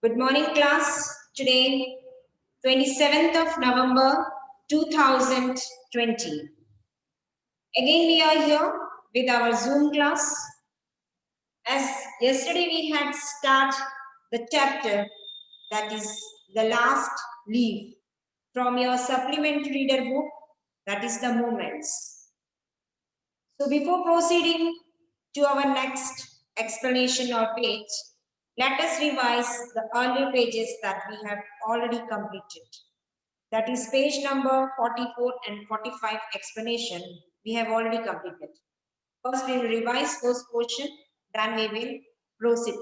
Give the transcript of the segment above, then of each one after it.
Good morning, class. Today, 27th of November 2020. Again, we are here with our Zoom class. As yesterday, we had started the chapter that is the last leaf from your supplement reader book, that is the movements. So, before proceeding to our next explanation or page, let us revise the earlier pages that we have already completed. That is page number 44 and 45 explanation we have already completed. First we will revise those portion, then we will proceed.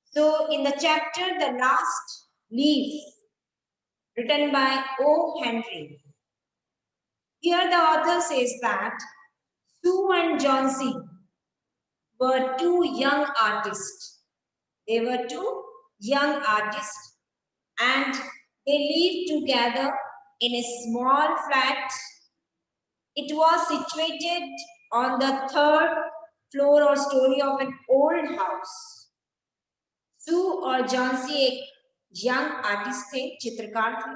So in the chapter The Last Leaf, written by O. Henry, here the author says that Sue and Johnsy were two young artists. They were two young artists and they lived together in a small flat. It was situated on the third floor or story of an old house. Sue और Johnsy एक young artist थे, चित्रकार थे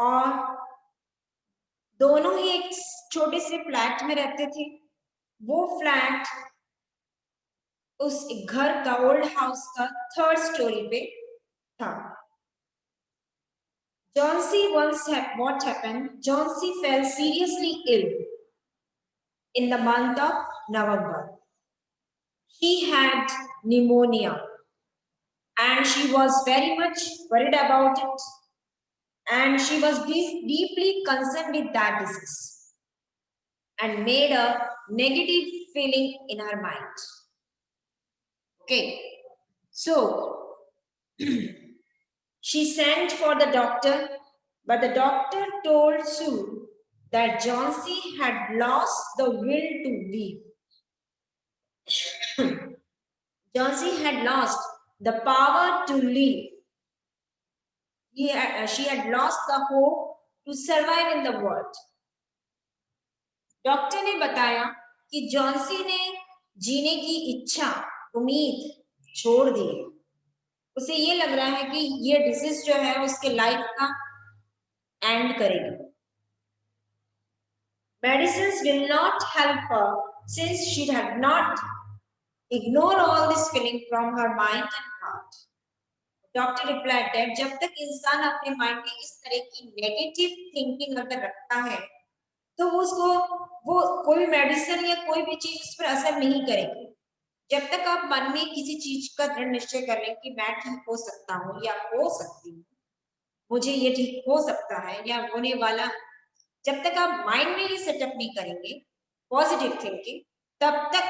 और दोनों ही एक छोटे से फ्लैट में रहते थे। वो फ्लैट उस घर का ओल्ड हाउस का थर्ड स्टोरी पे था। Johnsy once what happened? Johnsy fell seriously ill in the month of November. She had pneumonia and she was very much worried about it and she was deeply concerned with that disease and made a negative feeling in her mind. Okay, so she sent for the doctor, but the doctor told Sue that Johnsy had lost the will to live. Johnsy had lost the power to live. She had lost the hope to survive in the world. Doctor ने बताया कि Johnsy ने जीने की इच्छा, उम्मीद छोड़ दी है। उसे ये लग रहा है कि ये डिसीज जो है उसके लाइफ का एंड करेगी। Medicines will not help her since she had not ignored all this feeling from her mind and heart. Doctor replied that जब तक इंसान अपने माइंड में इस तरह की नेगेटिव थिंकिंग अगर रखता है तो उसको वो कोई मेडिसिन या कोई भी चीज उस पर असर नहीं करेगी। जब तक आप मन में किसी चीज का दृढ़ निश्चय कर लें कि मैं ठीक हो सकता हूँ या हो सकती हूँ, मुझे ये ठीक हो सकता है या होने वाला, जब तक आप माइंड में ये सेटअप नहीं करेंगे पॉजिटिव थिंकिंग, तब तक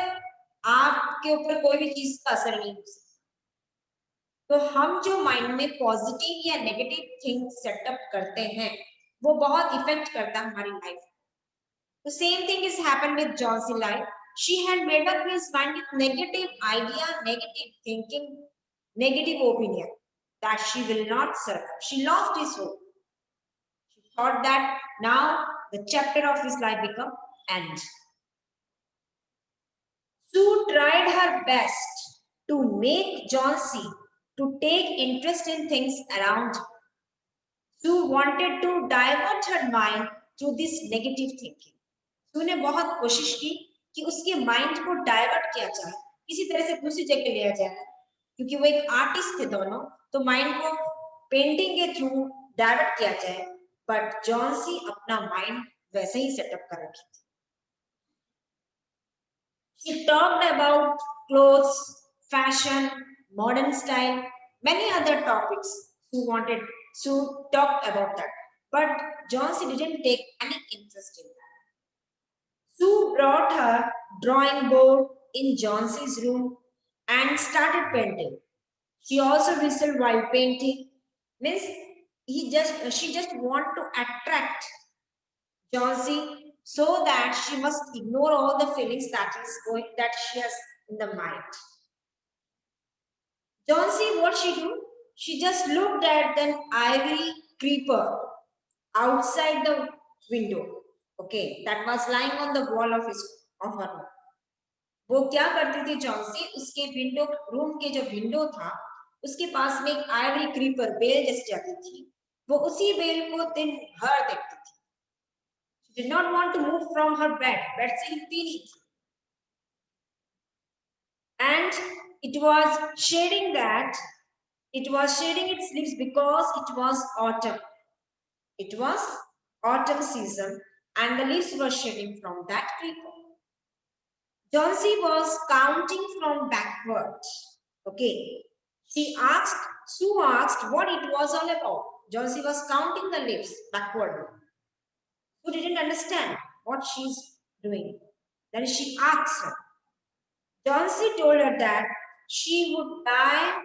आपके ऊपर कोई भी चीज का असर नहीं हो सकता। तो हम जो माइंड में पॉजिटिव या नेगेटिव थिंग सेटअप करते हैं वो बहुत इफेक्ट करता है हमारी life. The same thing has happened with Johnsy life. She had made up his mind with negative idea, negative thinking, negative opinion that she will not survive. She lost his hope. She thought that now the chapter of his life become end. Sue tried her best to make Johnsy to take interest in things around her. Sue wanted to divert her mind through this negative thinking. Sue ने बहुत कोशिश की कि उसके mind को divert किया जाए, किसी तरह से दूसरी जगह लिया जाए, क्योंकि वो एक आर्टिस्ट थे दोनों, तो माइंड को पेंटिंग के थ्रू डाइवर्ट किया जाए। बट जॉन्सी अपना माइंड वैसे ही सेटअप कर रखी थी। She talked about clothes, fashion, modern style, many other topics. Sue talked about that, but Johnsy didn't take any interest in that. Sue brought her drawing board in Johnsy's room and started painting. She also whistled while painting. Means she just want to attract Johnsy so that she must ignore all the feelings that she has in the mind. Johnsy, what she do? She just looked at an ivy creeper outside the window. Okay, that was lying on the wall of her room. वो क्या करती थी Johnsy, उसके window room के जो window था उसके पास में एक आइवरी क्रीपर बेल जैसी जाती थी, वो उसी बेल को दिन भर देखती थी. She did not want to move from her bed. Bed से हिलती नहीं थी. And it was shedding its leaves because it was autumn. It was autumn season and the leaves were shedding from that creeper. Johnsy was counting from backward. Okay. Sue asked what it was all about. Johnsy was counting the leaves backward. Sue didn't understand what she's doing. Then she asked her. Johnsy told her that she would die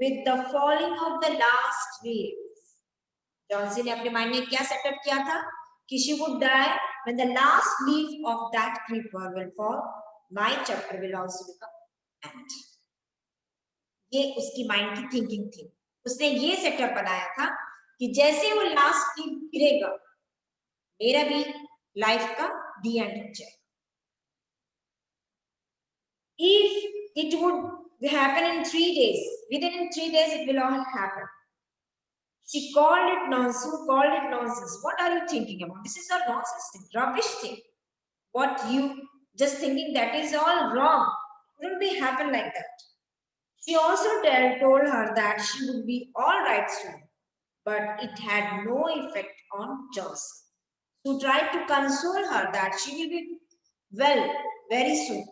with the falling of the last leaves. Johnsy ने अपने mind में क्या setup किया था कि she would die when the last leaf of that creeper will fall. My chapter will also become end. ये उसकी mind की थिंकिंग थी. उसने ये सेटअप बनाया था कि जैसे वो लास्ट लीफ गिरेगा, मेरा भी लाइफ का दी एंड हो जाए. If it would happen in 3 days, within 3 days it will all happen. She called it nonsense. What are you thinking about? This is all nonsense thing, rubbish thing. What you just thinking, that is all wrong. It wouldn't be happen like that. She also told her that she would be all right soon, but it had no effect on Johnson. Who tried to console her that she will be well very soon.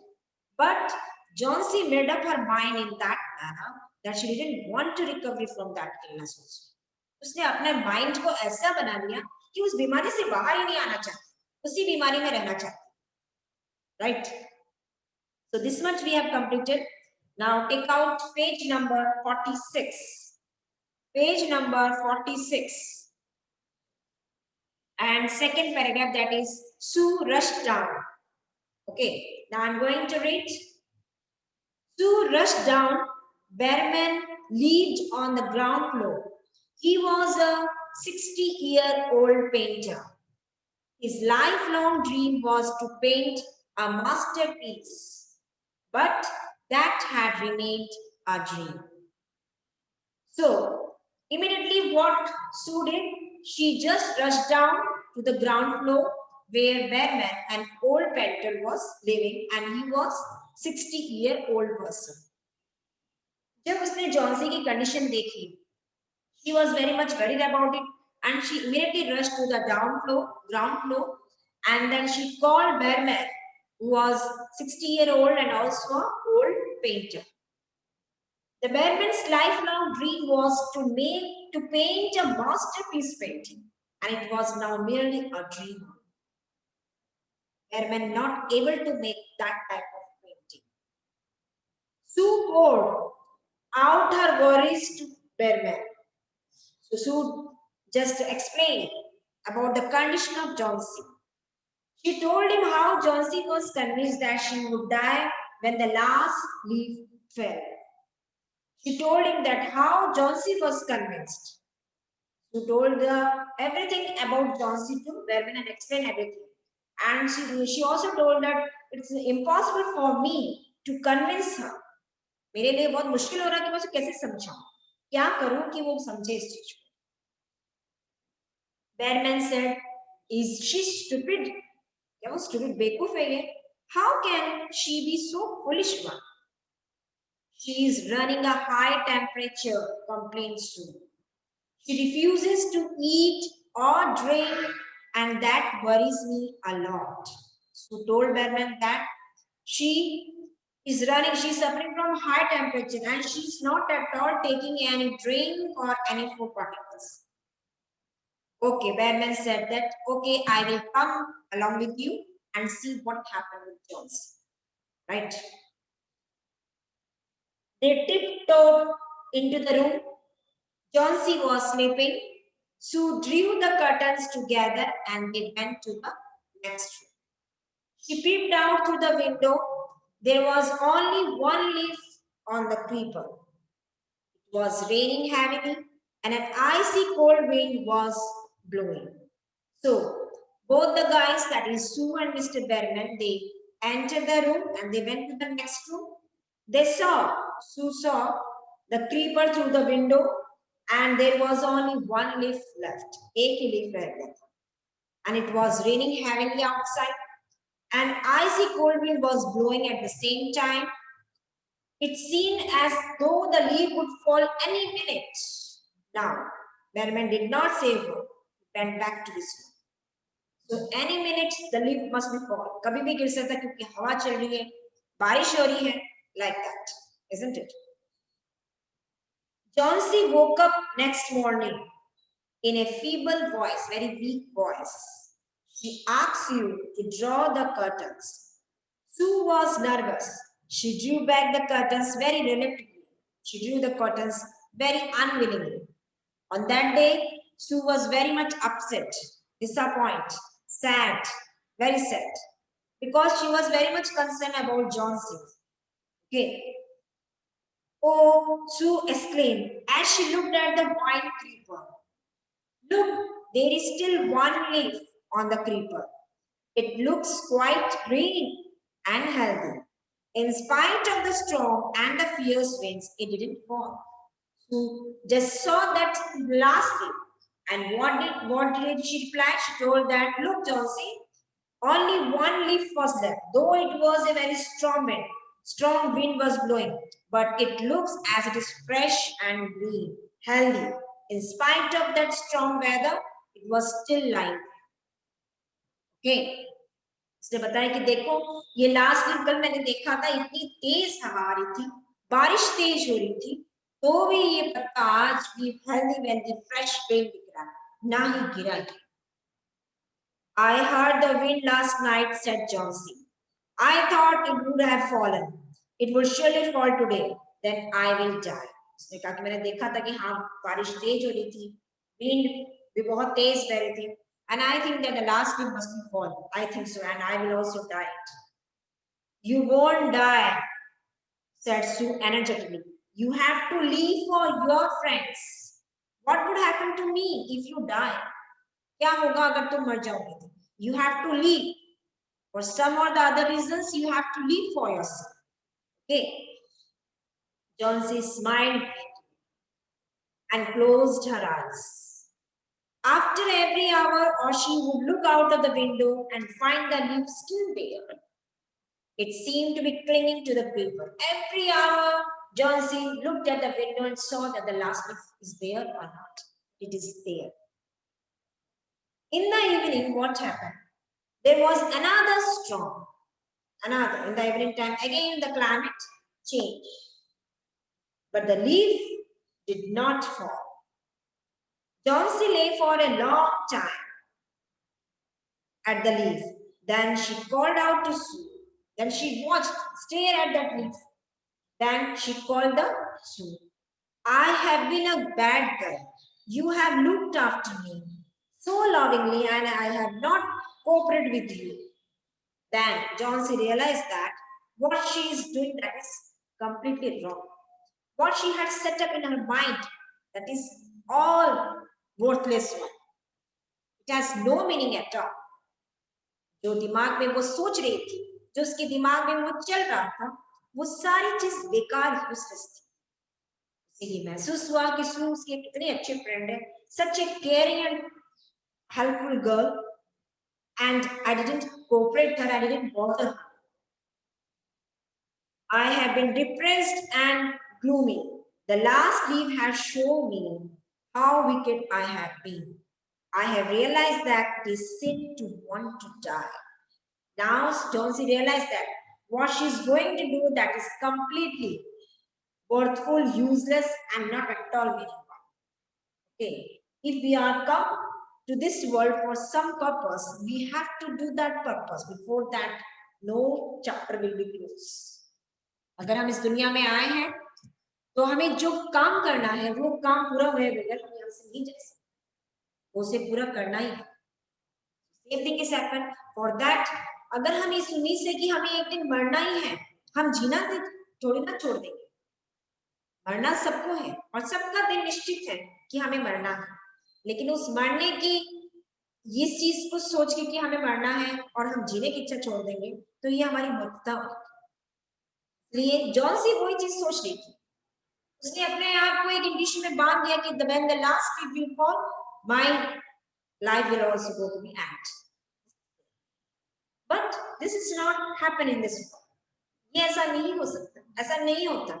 But Johnsy made up her mind in that manner that she didn't want to recover from that illness also. उसने अपने mind को ऐसा बना लिया कि उस बीमारी से बाहर ही नहीं आना चाहती, उसी बीमारी में रहना चाहती. Right? So this much we have completed. Now take out page number 46. Page number 46. And second paragraph, that is Sue rushed down. Okay, now I'm going to read. Sue rushed down. Bearman lived on the ground floor. He was a 60-year-old painter. His lifelong dream was to paint a masterpiece, but that had remained a dream. So, immediately what Sue did, she just rushed down to the ground floor where Bearman, an old painter, was living, and he was 60-year-old person. जब उसने Johnsy की condition देखी, she was very much worried about it, and she immediately rushed to the ground floor, and then she called Bearman, who was 60-year-old and also an old painter. The Bearman's lifelong dream was to paint a masterpiece painting, and it was now merely a dream. Bearman not able to make that type of painting. Sue poured out her worries to Bearman. So Sue just explained about the condition of Johnsy. She told him how Johnsy was convinced that she would die when the last leaf fell. She told him that how Johnsy was convinced. She told everything about Johnsy to Bearman and explained everything. And she also told that it's impossible for me to convince her. मेरे लिए बहुत मुश्किल हो रहा है कि मैं उसे कैसे समझाऊं, क्या करूं कि वो समझे इस चीज को. Bearman said, "Is she stupid? क्या वो stupid बेवकूफ है ये? How can she be so foolish one? She is running a high temperature," complained Sue. "She refuses to eat or drink, and that worries me a lot." Sue told Bearman that she's suffering from high temperature, and she's not at all taking any drink or any food particles. Okay, Bearman said that, okay, I will come along with you and see what happened with Jones. Right? They tiptoed into the room. Johnsy was sleeping. Sue drew the curtains together and they went to the next room. She peeped out through the window. There was only one leaf on the creeper. It was raining heavily and an icy cold wind was blowing. So, both the guys, that is Sue and Mr. Bearman, they entered the room and they went to the next room. Sue saw the creeper through the window, and there was only one leaf left. एक ही leaf रह गया था. And it was raining heavily outside. An icy cold wind was blowing at the same time. It seemed as though the leaf would fall any minute. Now, Merman did not say a word. He went back to his room. So any minute the leaf must be fall. कभी भी गिर सकता है क्योंकि हवा चल रही है, बारिश हो रही है, like that, isn't it? Johnsy woke up next morning in a feeble voice, very weak voice. She asks you to draw the curtains. Sue was nervous. She drew back the curtains very reluctantly. She drew the curtains very unwillingly. On that day, Sue was very much upset, disappointed, sad, very sad, because she was very much concerned about Johnsy. Okay. Oh, Sue exclaimed as she looked at the white creeper. Look, there is still one leaf on the creeper. It looks quite green and healthy. In spite of the storm and the fierce winds, it didn't fall. Sue just saw that last leaf. And what did she reply? She told that, look, Josie, only one leaf was left, though it was a very strong wind. Strong wind was blowing, but it looks as it is fresh and green, healthy. In spite of that strong weather, it was still lying. Okay. उसने बताया कि देखो ये last दिन कल मैंने देखा था, इतनी तेज हवा आ रही थी, बारिश तेज हो रही थी, तो भी ये पत्ता आज भी हेल्दी वेल्दी फ्रेश ग्रीन दिख रहा है, ना ही गिरा है. I heard the wind last night, said Johnsy. I thought it would have fallen. It will surely fall today. Then I will die. उसने कहा कि मैंने देखा था कि हाँ बारिश तेज हो रही थी, विंड भी बहुत तेज बह रही थी, and I think that the last wind must be fall. I think so, and I will also die. You won't die, said Sue energetically. You have to leave for your friends. What would happen to me if you die? क्या होगा अगर तुम मर जाओगे? You have to leave. For some or the other reasons, you have to leave for yourself. Okay. Johnsy smiled and closed her eyes. After every hour, Oshie would look out of the window and find the leaf still there. It seemed to be clinging to the paper. Every hour, Johnsy looked at the window and saw that the last leaf is there or not. It is there. In the evening, what happened? There was another storm. Another. In the evening time, again the climate changed. But the leaf did not fall. Johnsy lay for a long time at the leaf. Then she called out to Sue. Then she watched, stared at that leaf. Then she called the Sue. I have been a bad girl. You have looked after me so lovingly and I have not cooperated with you. Then Johnsy realized that what she is doing that is completely wrong. What she had set up in her mind, that is all worthless one. It has no meaning at all. जो दिमाग में वो सोच रही थी, जो उसके दिमाग में वो चल रहा था, वो सारी चीज बेकार यूजलेस थी. इसीलिए महसूस हुआ कि सू उसकी कितनी अच्छी फ्रेंड है, such a caring and helpful girl, and I didn't cooperate her, I didn't bother her. I have been depressed and gloomy. The last leaf has shown me how wicked I have been. I have realized that it is sin to want to die. Now Johnsy realized that what she is going to do that is completely worthful, useless, and not at all meaningful. Okay, if we are come to this world for some purpose, we have to do that purpose. Before that, no chapter will be closed. अगर हम इस दुनिया में आए हैं तो हमें जो काम करना है वो काम पूरा हुए बगैर हम यहाँ से नहीं जा सकते, उसे पूरा करना ही है. Same thing is happen for that. अगर हम इस उम्मीद से कि हमें एक दिन मरना ही है, हम जीना थोड़ी ना छोड़ देंगे. मरना सबको है और सबका दिन निश्चित है कि हमें मरना है, लेकिन उस मरने की इस चीज को सोच के कि हमें मरना है और हम जीने की इच्छा छोड़ देंगे तो ये हमारी मूर्खता है. इसलिए जॉन्सी वही चीज सोच रही थी. उसने अपने आप को एक कंडीशन में बांध दिया कि when the last leaf will fall, my life will also go to the end. But this is not happen in this world. ये ऐसा नहीं हो सकता, ऐसा नहीं होता,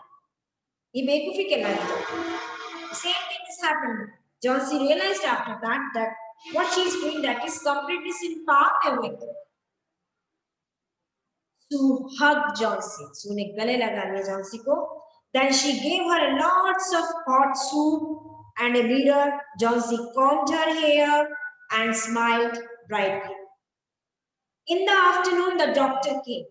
ये बेवकूफी कहलाता है. Same thing has happened. John C realized after that what she is doing, that is completely sin far away. Sue hugged John C. Sue ने गले लगा लिया John C को. Then she gave her lots of hot soup and a mirror. John C combed her hair and smiled brightly. In the afternoon, the doctor came.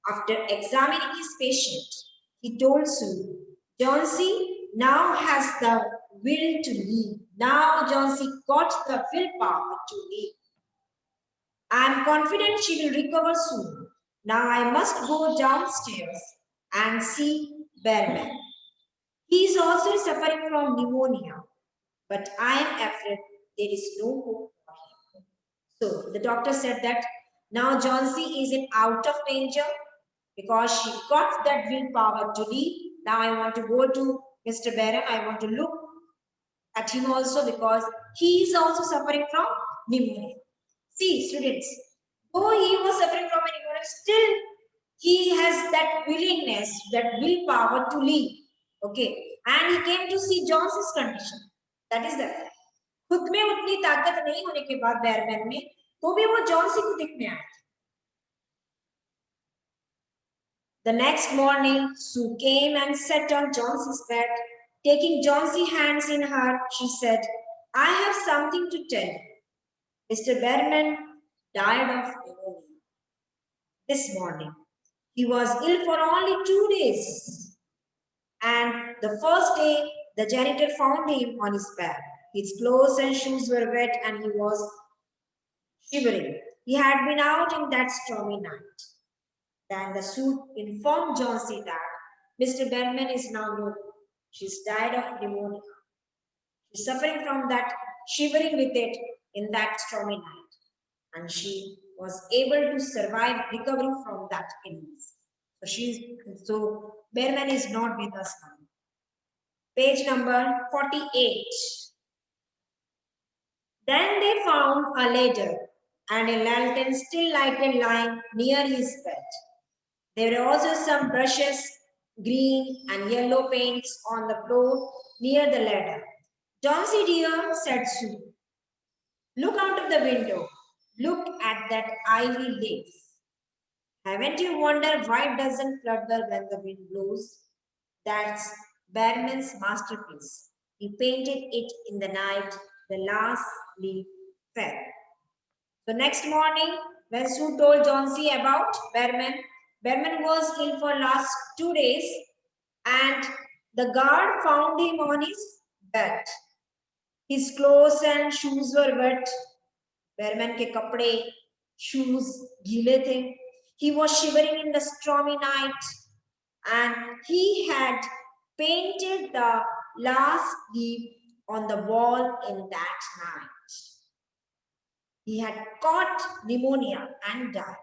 After examining his patient, he told Sue, John C now has the will to live. Now John C got the willpower to live. I am confident she will recover soon. Now I must go downstairs and see Bearman. He is also suffering from pneumonia, but I am afraid there is no hope for him. So the doctor said that now John C is in out of danger because she got that willpower to live. Now I want to go to Mr. Bearman. I want to look at him also because he is also suffering from pneumonia. See, students, though he was suffering from pneumonia, still he has that willingness, that willpower to live. Okay, and he came to see John's condition. That is that. खुद में उतनी ताकत नहीं होने के बाद बेयरमैन में, तो भी वो जॉन्सी को दिखने आया. The next morning, Sue came and sat on Johnson's bed. Taking Johnson's hands in her, she said, I have something to tell you. Mr. Bearman died of pneumonia this morning. He was ill for only 2 days. And the first day, the janitor found him on his bed. His clothes and shoes were wet and he was shivering. He had been out in that stormy night. Then the suit informed Johnsy that Mr. Bearman is now no. She's died of pneumonia. She's suffering from that, shivering with it in that stormy night. And she was able to survive recovering from that illness. So Bearman is not with us now. Page number 48. Then they found a ladder and a lantern still lighted lying near his bed. There were also some brushes, green and yellow paints on the floor near the ladder. Johnsy dear, said Sue, look out of the window. Look at that ivy leaf. Haven't you wondered why it doesn't flutter when the wind blows? That's Bearman's masterpiece. He painted it in the night the last leaf fell. So next morning, when Sue told Johnsy about Bearman, Bearman was ill for last 2 days and the guard found him on his bed. His clothes and shoes were wet. Bearman के कपड़े, shoes गीले थे. He was shivering in the stormy night and he had painted the last leaf on the wall in that night. He had caught pneumonia and died.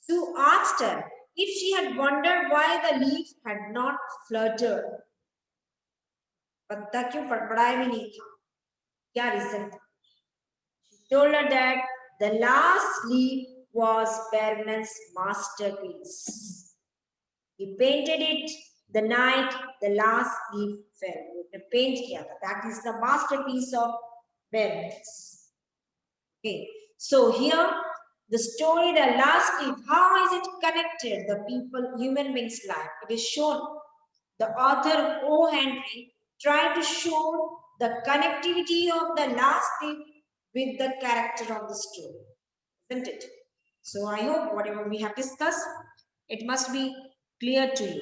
Sue asked her if she had wondered why the leaf had not fluttered. पत्ता क्यों फड़फड़ाया भी नहीं था? क्या reason था? She told her that the last leaf was Bearman's masterpiece. He painted it the night the last leaf fell. उसने paint किया था. That is the masterpiece of Bearman's. Okay, so here the story, the last leaf, how is it connected? The people, human beings' life. It is shown. The author O. Henry tried to show the connectivity of the last leaf with the character of the story, isn't it? So I hope whatever we have discussed, it must be clear to you.